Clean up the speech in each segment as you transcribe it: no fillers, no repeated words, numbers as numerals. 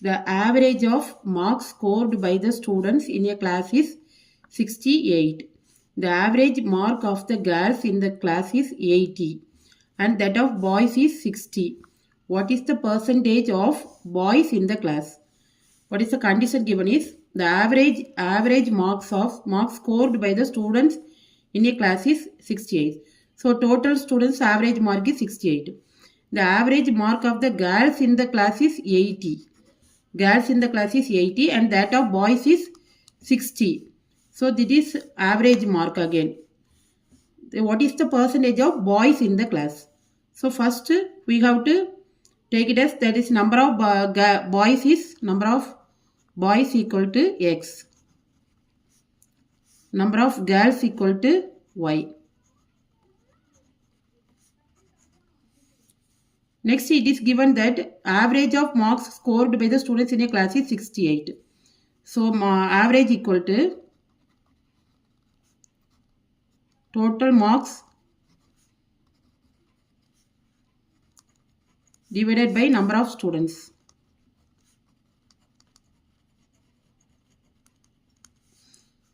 The average of marks scored by the students in a class is 68. The average mark of the girls in the class is 80 and that of boys is 60. What is the percentage of boys in the class? What is the condition given is the average marks scored by the students in a class is 68. So total students average mark is 68. The average mark of the girls in the class is 80. Girls in the class is 80 and that of boys is 60. So this is average mark again. What is the percentage of boys in the class? So first we have to take it as that is number of boys equal to X. Number of girls equal to Y. Next, it is given that average of marks scored by the students in a class is 68. So, average equal to total marks divided by number of students.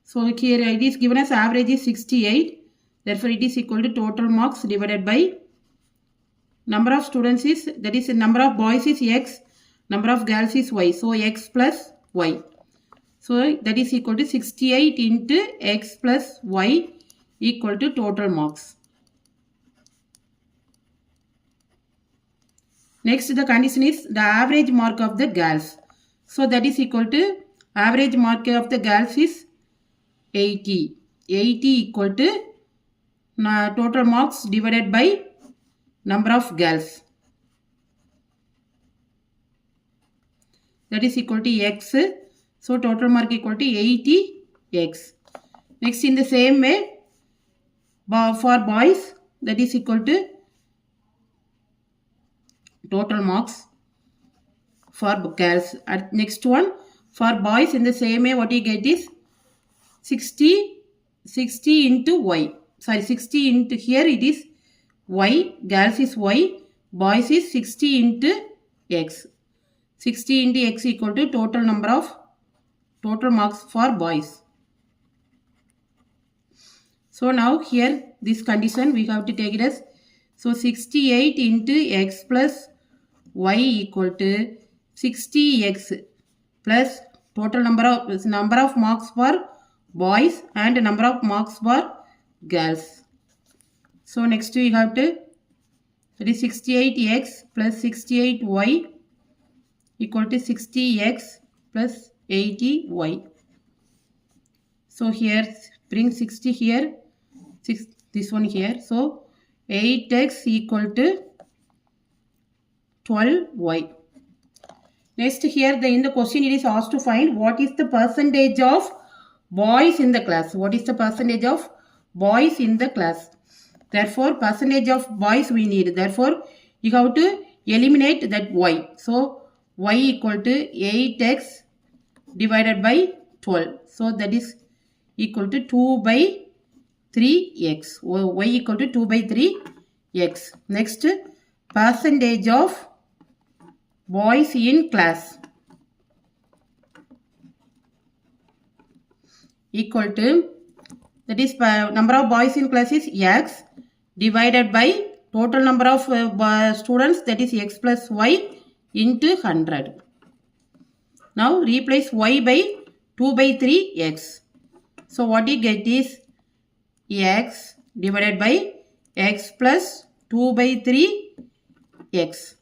So, here it is given as average is 68. Therefore, it is equal to total marks divided by number of students is, that is number of boys is X, number of girls is Y. So X plus Y. So that is equal to 68 into X plus Y equal to total marks. Next the condition is the average mark of the girls. So that is equal to average mark of the girls is 80. 80 equal to total marks divided by number of girls. That is equal to X. So total mark equal to 80X. Next in the same way for boys that is equal to total marks for girls. Next one for boys in the same way what you get is 60 into Y. Sorry 60 into here it is Y, girls is Y, boys is 60 into X. 60 into X equal to total marks for boys. So now here this condition we have to take it as, so 68 into X plus Y equal to 60X plus total number of marks for boys and number of marks for girls. So next we have to, that is 68X plus 68Y equal to 60X plus 80Y. So here bring 60 here, this one here. So 8X equal to 12Y. Next here in the question it is asked to find what is the percentage of boys in the class. What is the percentage of boys in the class? Therefore, percentage of boys we need. Therefore, you have to eliminate that Y. So, Y equal to 8X divided by 12. So, that is equal to 2 by 3X. Y equal to 2 by 3X. Next, percentage of boys in class equal to, that is number of boys in class is X divided by total number of students, that is X plus Y into 100. Now replace Y by 2 by 3X. So what you get is X divided by X plus 2 by 3X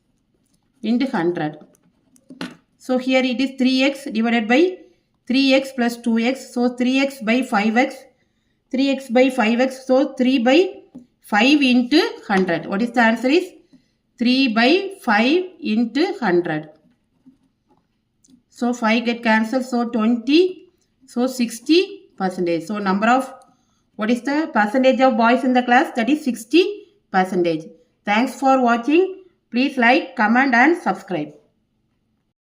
into 100. So here it is 3X divided by 3X plus 2X. So 3X by 5X. 3X by 5X. So 3 by 5 into 100. What is the answer is 3 by 5 into 100. So 5 get cancelled. So 20. So 60%. So number of, what is the percentage of boys in the class? That is 60%. Thanks for watching. Please like, comment and subscribe.